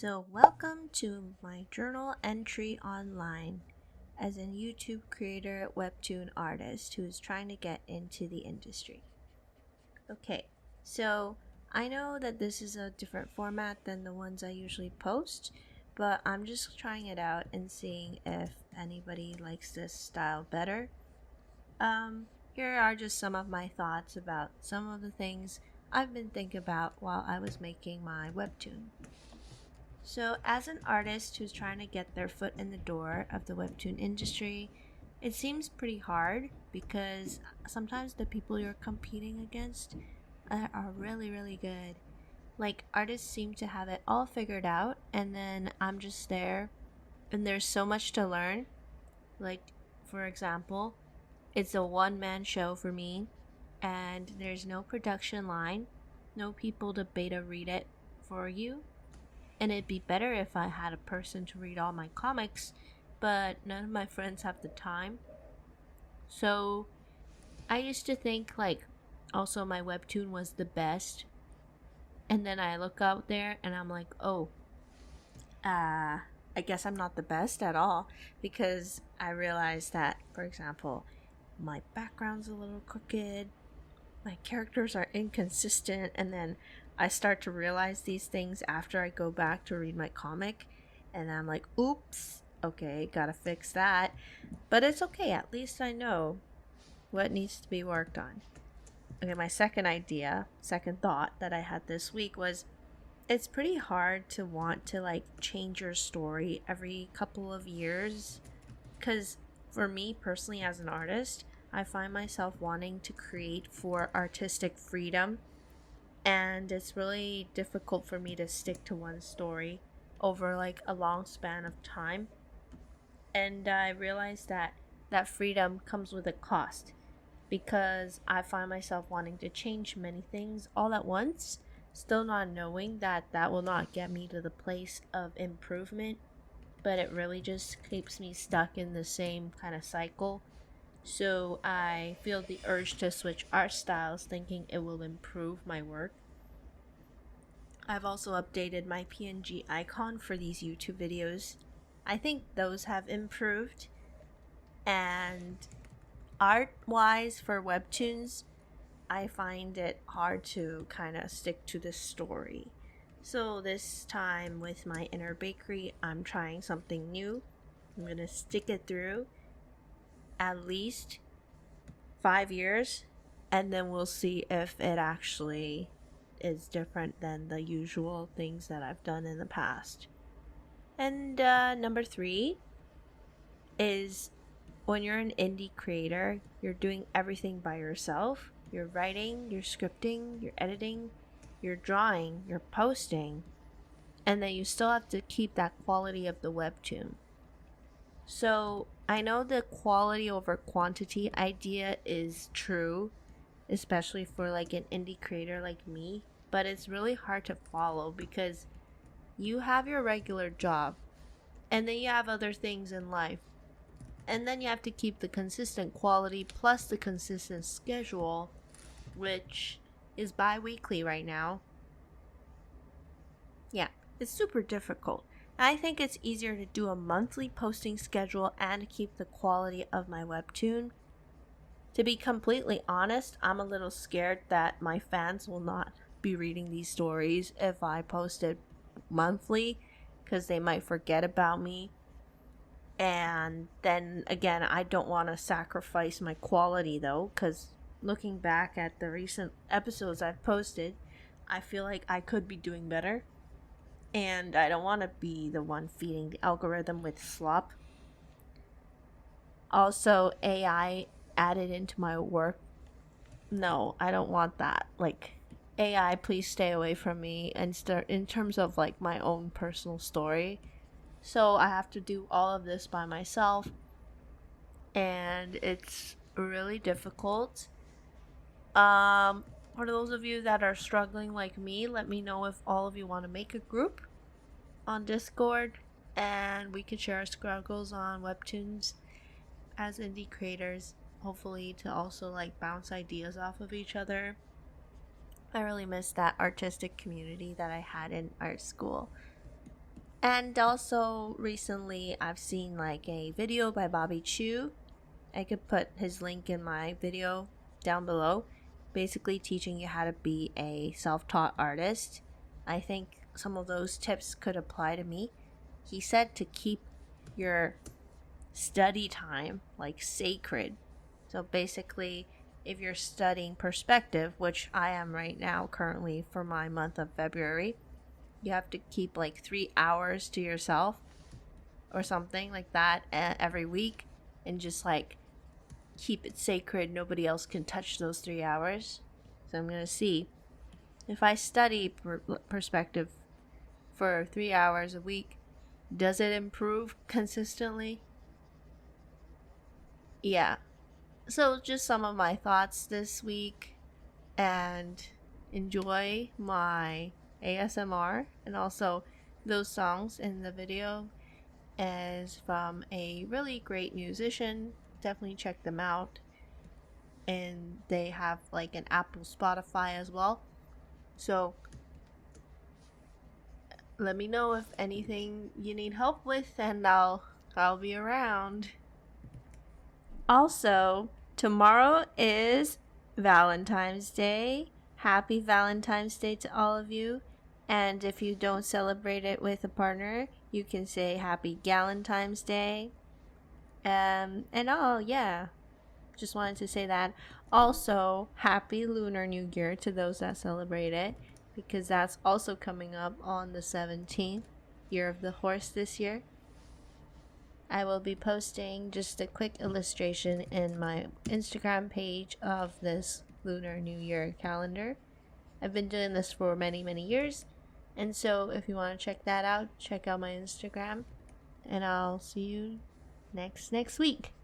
So, welcome to my journal entry online as a YouTube creator, webtoon artist who is trying to get into the industry. Okay, so I know that this is a different format than the ones I usually post, but I'm just trying it out and seeing if anybody likes this style better. Here are just some of my thoughts about some of the things I've been thinking about while I was making my webtoon. So, as an artist who's trying to get their foot in the door of the webtoon industry, it seems pretty hard because sometimes the people you're competing against are really, really good. Like, artists seem to have it all figured out, and then I'm just there, and there's so much to learn. Like, for example, it's a one man show for me, and there's no production line, no people to beta read it for you, and it'd be better if I had a person to read all my comics, but none of my friends have the time. So I used to think like also my webtoon was the best. And then I look out there and I'm like, oh, I guess I'm not the best at all because I realized that, for example, my background's a little crooked, my characters are inconsistent, and then I start to realize these things after I go back to read my comic, and I'm like, oops, okay, gotta fix that. But it's okay, at least I know what needs to be worked on. Okay, my second thought that I had this week was it's pretty hard to want to like change your story every couple of years because for me personally as an artist, I find myself wanting to create for artistic freedom, and it's really difficult for me to stick to one story over like a long span of time. And I realized that that freedom comes with a cost because I find myself wanting to change many things all at once, still not knowing that that will not get me to the place of improvement, but it really just keeps me stuck in the same kind of cycle. So I feel the urge to switch art styles, thinking it will improve my work. I've also updated my PNG icon for these YouTube videos. I think those have improved. And art wise for webtoons, I find it hard to kind of stick to the story. So this time with my inner bakery, I'm trying something new. I'm gonna stick it through at least 5 years, and then we'll see if it actually is different than the usual things that I've done in the past. And number 3 is when you're an indie creator, you're doing everything by yourself. You're writing, you're scripting, you're editing, you're drawing, you're posting, and then you still have to keep that quality of the webtoon. So I know the quality over quantity idea is true, especially for like an indie creator like me, but it's really hard to follow because you have your regular job and then you have other things in life. And then you have to keep the consistent quality plus the consistent schedule, which is bi-weekly right now. Yeah, it's super difficult. I think it's easier to do a monthly posting schedule and keep the quality of my webtoon. To be completely honest, I'm a little scared that my fans will not be reading these stories if I post it monthly because they might forget about me. And then again, I don't want to sacrifice my quality though, because looking back at the recent episodes I've posted, I feel like I could be doing better. And I don't want to be the one feeding the algorithm with slop. Also, AI added into my work. No, I don't want that. Like, AI, please stay away from me and start in terms of like my own personal story. So I have to do all of this by myself, and it's really difficult. For those of you that are struggling like me, let me know if all of you want to make a group on Discord, and we can share our struggles on webtoons as indie creators, hopefully to also like bounce ideas off of each other. I really miss that artistic community that I had in art school. And also recently I've seen like a video by Bobby Chu. I could put his link in my video down below, basically teaching you how to be a self-taught artist. I think some of those tips could apply to me. He said to keep your study time like sacred. So basically, if you're studying perspective, which I am right now currently for my month of February, you have to keep like 3 hours to yourself or something like that every week, and just like keep it sacred. Nobody else can touch those 3 hours. So I'm gonna see if I study perspective for 3 hours a week, does it improve consistently? Yeah. So just some of my thoughts this week, and enjoy my ASMR, and also those songs in the video is from a really great musician. Definitely check them out. And they have like an Apple Spotify as well. So let me know if anything you need help with, and I'll be around. Also, tomorrow is Valentine's Day. Happy Valentine's Day to all of you. And if you don't celebrate it with a partner, you can say Happy Galentine's Day. And oh, yeah. Just wanted to say that. Also, Happy Lunar New Year to those that celebrate it, because that's also coming up on the 17th, Year of the Horse this year. I will be posting just a quick illustration in my Instagram page of this Lunar New Year calendar. I've been doing this for many, many years, and so if you want to check that out, check out my Instagram, and I'll see you next week.